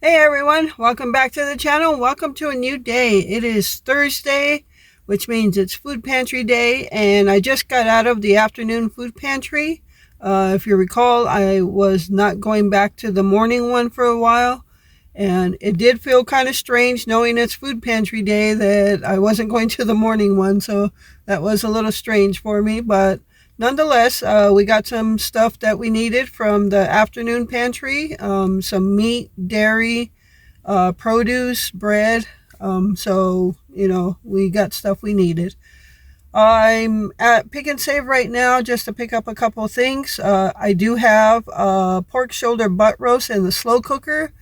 Hey everyone, welcome back to the channel. Welcome to a new day. It is Thursday, which means it's food pantry day, and I just got out of the afternoon food pantry. If you recall, I was not going back to the morning one for a while, and it did feel kind of strange knowing it's food pantry day that I wasn't going to the morning one, so that was a little strange for me, but nonetheless, we got some stuff that we needed from the afternoon pantry, some meat, dairy, produce, bread. We got stuff we needed. I'm at Pick and Save right now just to pick up a couple of things. I do have pork shoulder butt roast in the slow cooker.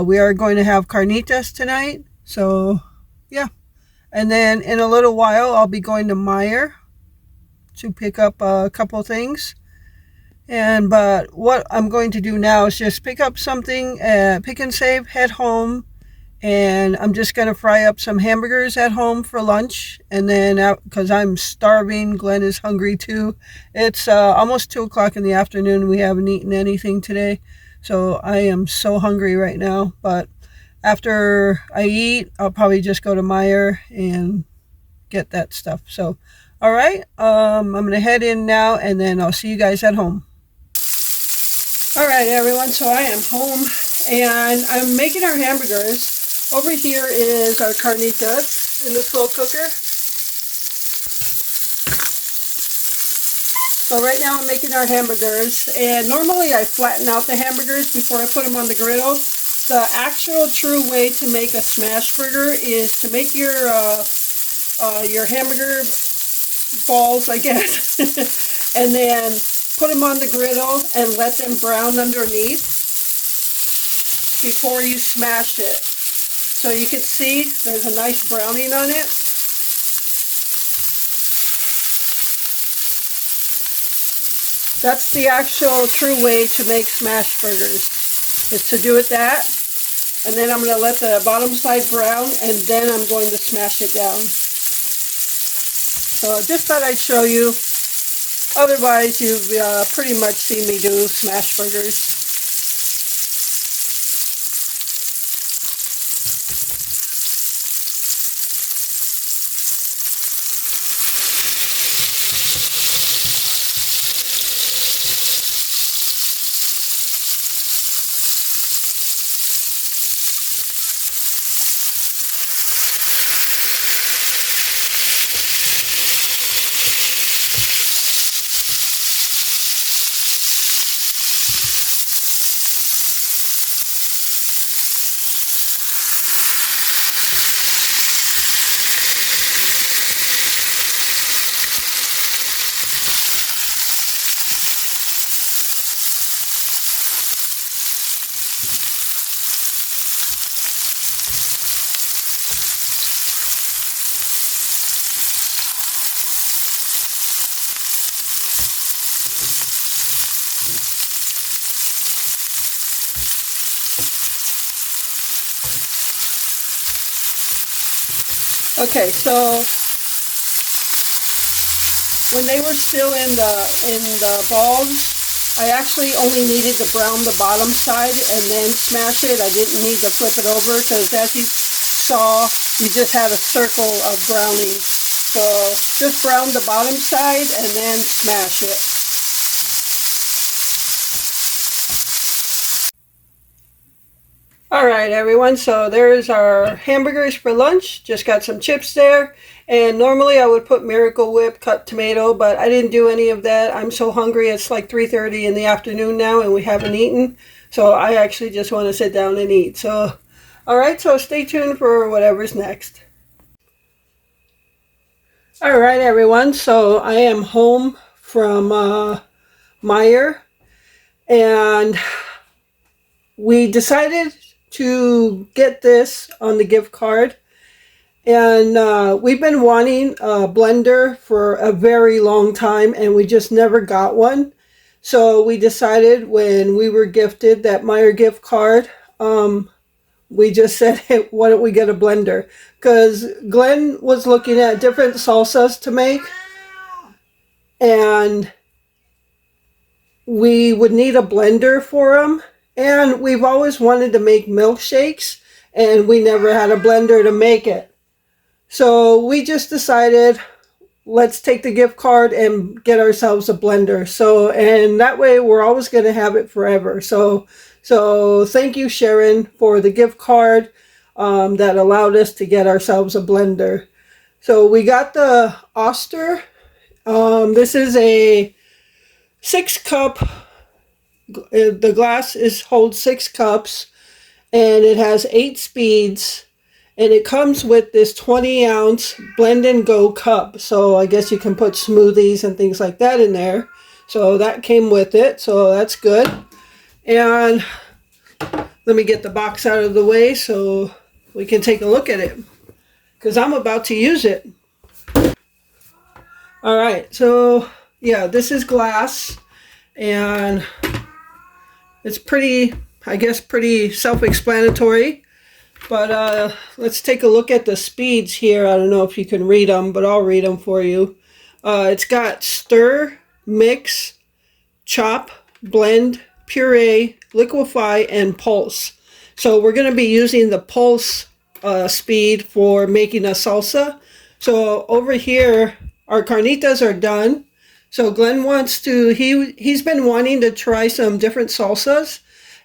We are going to have carnitas tonight. So, yeah. And then in a little while, I'll be going to Meijer to pick up a couple things. But what I'm going to do now is just pick up something at Pick and Save, head home, and I'm just going to fry up some hamburgers at home for lunch. And then, because I'm starving, Glenn is hungry too. It's almost 2 o'clock in the afternoon. We haven't eaten anything today, so I am so hungry right now. But after I eat, I'll probably just go to Meijer and get that stuff. So, all right, I'm going to head in now, and then I'll see you guys at home. All right, everyone, so I am home, and I'm making our hamburgers. Over here is our carnitas in the slow cooker. So right now I'm making our hamburgers, and normally I flatten out the hamburgers before I put them on the griddle. The actual true way to make a smash burger is to make your hamburger balls, I guess, and then put them on the griddle and let them brown underneath before you smash it. So you can see there's a nice browning on it. That's the actual true way to make smash burgers, is to do it that. And then I'm going to let the bottom side brown, and then I'm going to smash it down. So just thought I'd show you. Otherwise, you've pretty much seen me do smash burgers. Okay, so when they were still in the balls, I actually only needed to brown the bottom side and then smash it. I didn't need to flip it over because, as you saw, you just had a circle of browning. So just brown the bottom side and then smash it. All right, everyone, so there's our hamburgers for lunch. Just got some chips there, and normally I would put Miracle Whip cut tomato, but I didn't do any of that. I'm so hungry. It's like 3:30 in the afternoon now, and we haven't eaten, so I actually just want to sit down and eat. So, all right, so stay tuned for whatever's next. All right, everyone, so I am home from Meijer, and we decided to get this on the gift card, and we've been wanting a blender for a very long time, and we just never got one. So we decided when we were gifted that Meijer gift card, we just said, hey, why don't we get a blender? Because Glenn was looking at different salsas to make, and we would need a blender for them. And we've always wanted to make milkshakes, and we never had a blender to make it. So we just decided, let's take the gift card and get ourselves a blender. So, and that way we're always going to have it forever. So thank you, Sharon, for the gift card that allowed us to get ourselves a blender. So we got the Oster. This is a 6-cup. The glass holds 6 cups, and it has 8 speeds. And it comes with this 20-ounce blend and go cup. So I guess you can put smoothies and things like that in there. So that came with it. So that's good. And let me get the box out of the way so we can take a look at it, because I'm about to use it. All right. So yeah, this is glass. And it's pretty, I guess, pretty self-explanatory. But let's take a look at the speeds here. I don't know if you can read them, but I'll read them for you. It's got stir, mix, chop, blend, puree, liquefy, and pulse. So we're going to be using the pulse speed for making a salsa. So over here, our carnitas are done. So Glenn wants to, he's been wanting to try some different salsas.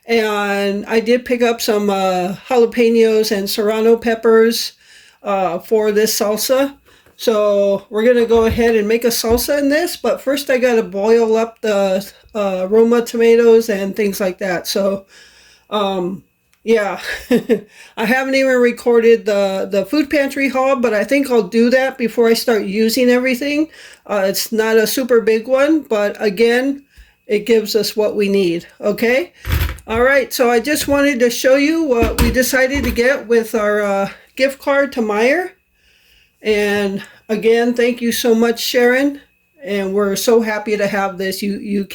And I did pick up some jalapenos and serrano peppers for this salsa. So we're going to go ahead and make a salsa in this. But first I got to boil up the Roma tomatoes and things like that. So yeah, I haven't even recorded the food pantry haul, but I think I'll do that before I start using everything. It's not a super big one, but again, it gives us what we need. Okay. All right, so I just wanted to show you what we decided to get with our gift card to Meijer. And again, thank you so much, Sharon. And we're so happy to have this. You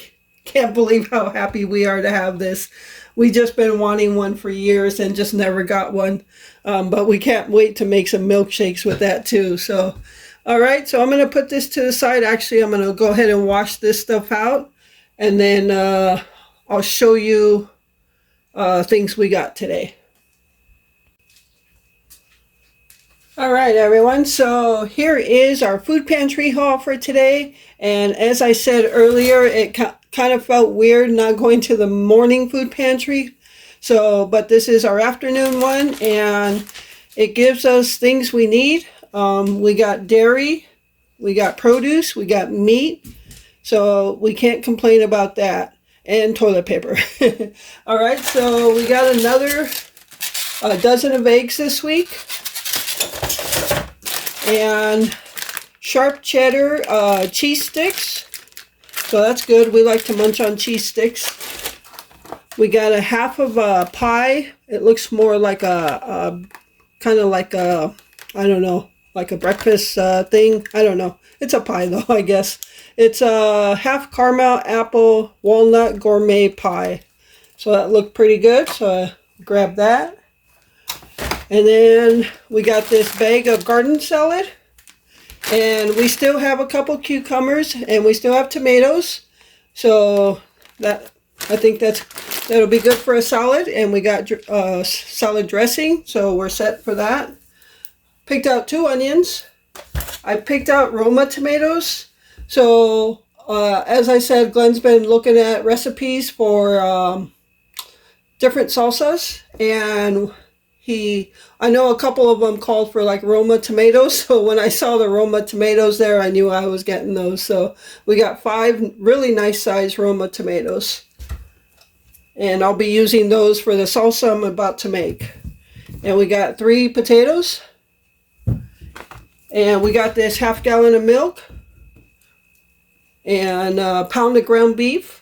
can't believe how happy we are to have this. We just been wanting one for years and just never got one. But we can't wait to make some milkshakes with that too. So, all right, so I'm going to put this to the side. Actually, I'm going to go ahead and wash this stuff out. And then I'll show you things we got today. All right, everyone. So here is our food pantry haul for today. And as I said earlier, it kind of felt weird not going to the morning food pantry. So, but this is our afternoon one, and it gives us things we need. We got dairy, we got produce, we got meat. So we can't complain about that. And toilet paper. All right, so we got another dozen of eggs this week. And sharp cheddar cheese sticks. So that's good. We like to munch on cheese sticks. We got a half of a pie. It looks more like a kind of like a, I don't know, like a breakfast thing. I don't know. It's a pie though, I guess. It's a half caramel apple walnut gourmet pie. So that looked pretty good. So I grabbed that. And then we got this bag of garden salad. And we still have a couple cucumbers, and we still have tomatoes. So that, I think that'll be good for a salad. And we got salad dressing, so we're set for that. Picked out 2 onions. I picked out Roma tomatoes. So, as I said, Glenn's been looking at recipes for different salsas, and I know a couple of them called for like Roma tomatoes, so when I saw the Roma tomatoes there, I knew I was getting those. So we got 5 really nice sized Roma tomatoes, and I'll be using those for the salsa I'm about to make. And we got 3 potatoes, and we got this half gallon of milk, and a pound of ground beef.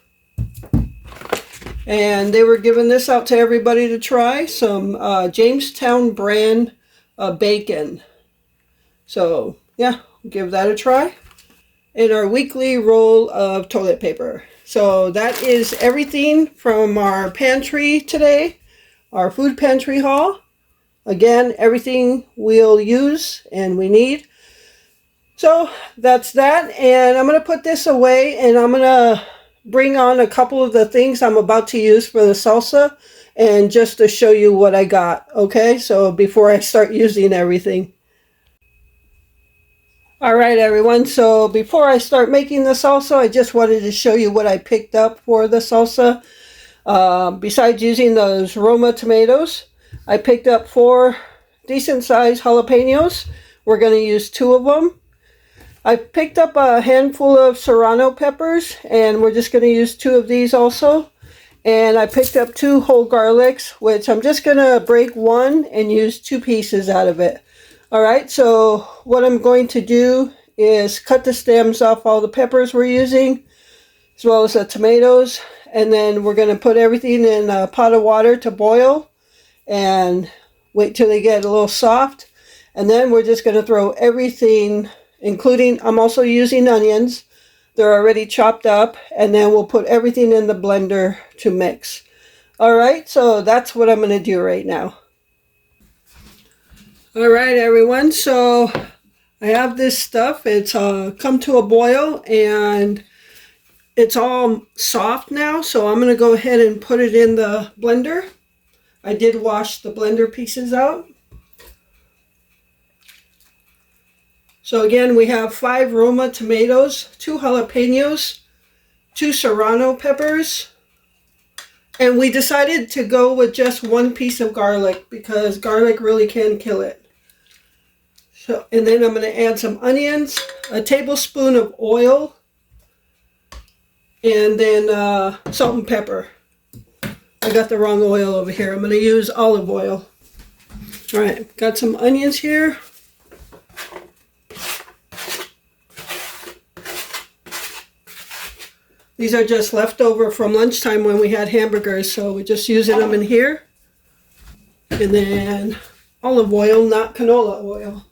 And they were giving this out to everybody to try. Some Jamestown brand bacon. So, yeah, give that a try. And our weekly roll of toilet paper. So that is everything from our pantry today. Our food pantry haul. Again, everything we'll use and we need. So that's that, and I'm going to put this away, and I'm going to bring on a couple of the things I'm about to use for the salsa and just to show you what I got, okay? So before I start using everything. All right, everyone. So before I start making the salsa, I just wanted to show you what I picked up for the salsa. Besides using those Roma tomatoes, I picked up 4 decent-sized jalapenos. We're going to use 2 of them. I picked up a handful of serrano peppers, and we're just going to use 2 of these also. And I picked up 2 whole garlics, which I'm just going to break one and use 2 pieces out of it. All right, so what I'm going to do is cut the stems off all the peppers we're using, as well as the tomatoes. And then we're going to put everything in a pot of water to boil and wait till they get a little soft. And then we're just going to throw everything, including, I'm also using onions. They're already chopped up. And then we'll put everything in the blender to mix. All right, so that's what I'm going to do right now. All right, everyone, so I have this stuff. It's come to a boil, and it's all soft now, so I'm going to go ahead and put it in the blender. I did wash the blender pieces out. So again, we have 5 Roma tomatoes, 2 jalapenos, 2 serrano peppers, and we decided to go with just 1 piece of garlic because garlic really can kill it. So, and then I'm going to add some onions, a tablespoon of oil, and then salt and pepper. I got the wrong oil over here. I'm going to use olive oil. All right, got some onions here. These are just leftover from lunchtime when we had hamburgers, so we're just using them in here. And then olive oil, not canola oil.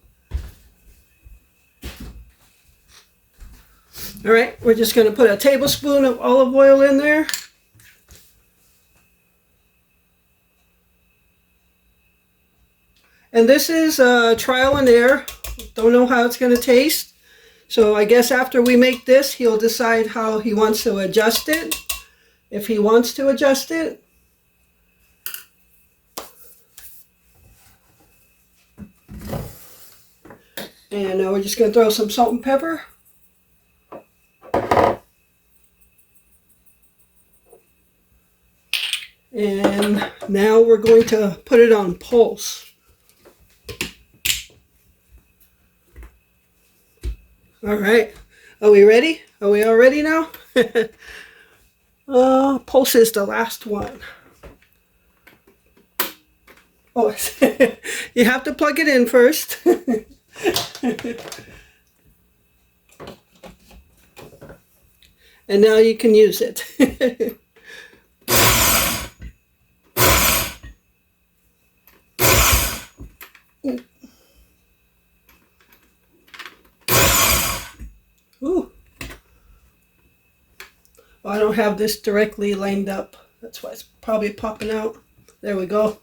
All right, we're just going to put a tablespoon of olive oil in there. And this is trial and error. Don't know how it's going to taste. So I guess after we make this, he'll decide how he wants to adjust it, if he wants to adjust it. And now we're just going to throw some salt and pepper. And now we're going to put it on pulse. All right, are we ready? Are we all ready now? Pulse is the last one. Oh, you have to plug it in first. And now you can use it. Ooh. Well, I don't have this directly lined up. That's why it's probably popping out. There we go.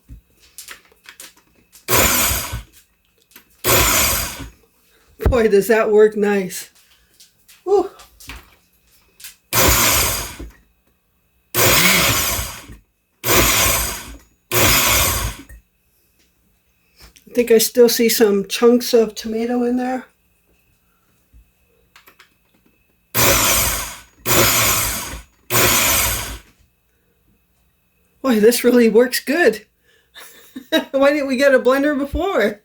Boy, does that work nice. Woo. I think I still see some chunks of tomato in there. Boy, this really works good. Why didn't we get a blender before?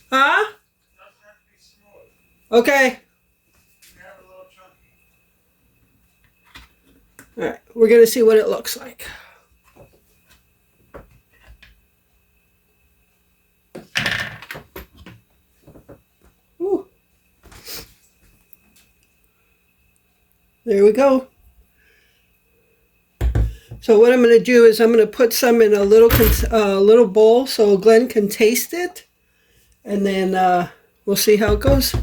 Huh? Okay. All right, we're going to see what it looks like. Ooh. There we go. So what I'm going to do is I'm going to put some in a little bowl so Glenn can taste it, and then we'll see how it goes.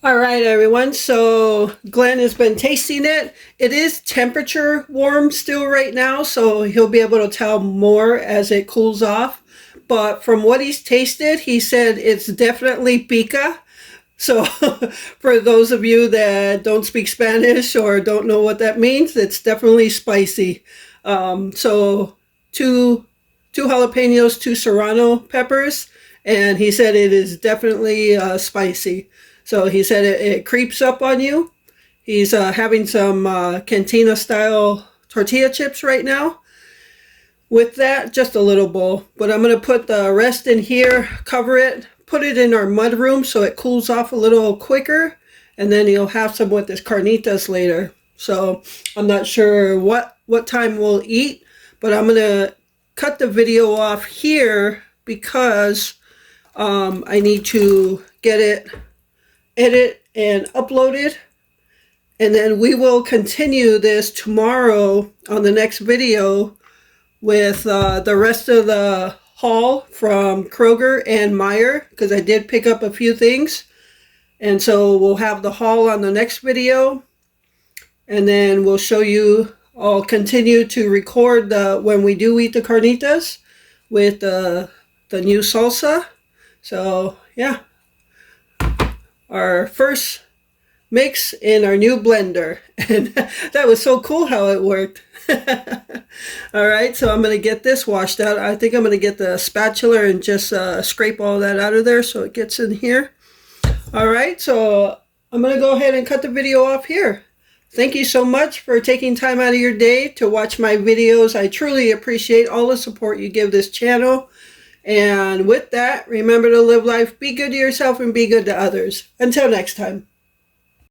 All right, everyone. So Glenn has been tasting it. It is temperature warm still right now, so he'll be able to tell more as it cools off. but from what he's tasted, he said it's definitely pica. So for those of you that don't speak Spanish or don't know what that means, it's definitely spicy. So two jalapenos, two serrano peppers, and he said it is definitely spicy. So he said it creeps up on you. He's having some cantina style tortilla chips right now. With that, just a little bowl. But I'm going to put the rest in here, cover it, put it in our mud room so it cools off a little quicker. And then you'll have some with this carnitas later. So I'm not sure what time we'll eat, but I'm going to cut the video off here because I need to get it edited and uploaded. And then we will continue this tomorrow on the next video with the rest of the haul from Kroger and Meijer, because I did pick up a few things. And so we'll have the haul on the next video. And then we'll show you, I'll continue to record when we do eat the carnitas with the new salsa. So yeah, our first mix in our new blender. And that was so cool how it worked. All right, so I'm going to get this washed out. I think I'm going to get the spatula and just scrape all that out of there so it gets in here. All right, so I'm going to go ahead and cut the video off here. Thank you so much for taking time out of your day to watch my videos. I truly appreciate all the support you give this channel. And with that, remember to live life, be good to yourself, and be good to others. Until next time.